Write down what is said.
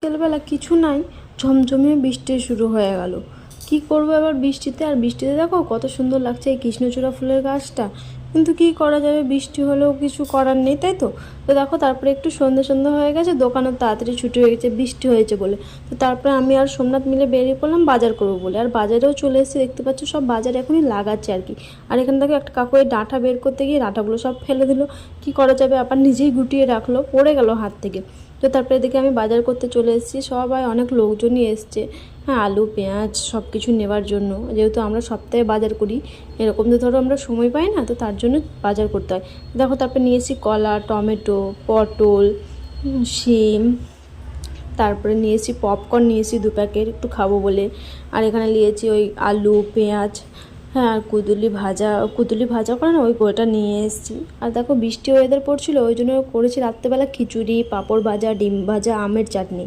বিকেলবেলা কিছু নাই, ঝমঝমিয়ে বৃষ্টি শুরু হয়ে গেল। কি করবো এবার বৃষ্টিতে? আর বৃষ্টিতে দেখো কত সুন্দর লাগছে এই কৃষ্ণচূড়া ফুলের গাছটা। কিন্তু কি করা যাবে, বৃষ্টি হলেও কিছু করার নেই, তাই তো। তো দেখো তারপরে একটু সন্ধ্যে সন্ধ্যে হয়ে গেছে, দোকানও তাড়াতাড়ি ছুটি হয়ে গেছে বৃষ্টি হয়েছে বলে। তো তারপরে আমি আর সোমনাথ মিলে বেরিয়ে পড়লাম বাজার করবো বলে। আর বাজারেও চলে এসেছি, দেখতে পাচ্ছ সব বাজার এখনই লাগাচ্ছে আর কি। আর এখান থেকে একটা কাকু এই ডাঁটা বের করতে গিয়ে ডাঁটাগুলো সব ফেলে দিল। কি করা যাবে, আবার নিজেই গুটিয়ে রাখলো, পড়ে গেল হাত থেকে। তো তারপরে দেখে আমি বাজার করতে চলে এসেছি, সবাই অনেক লোকজনই এসছে। হ্যাঁ, আলু পেঁয়াজ সব কিছু নেওয়ার জন্য, যেহেতু আমরা সপ্তাহে বাজার করি, এরকম তো ধরো আমরা সময় পাই না, তো তার জন্য বাজার করতে হয়। দেখো তারপরে নিয়েছি কলা, টমেটো, পটল, শিম, তারপরে নিয়েছি পপকর্ন, নিয়েছি 2 প্যাকেট একটু খাবো বলে। আর এখানে নিয়েছি ওই আলু পেঁয়াজ, হ্যাঁ, আর কুদুলি ভাজা করে না, ওই ওইটা নিয়ে এসেছি। আর দেখো বৃষ্টি ওয়েদার পড়ছিল, ওই জন্য করেছি রাত্রেবেলা খিচুড়ি, পাঁপড় ভাজা, ডিম ভাজা, আমের চাটনি।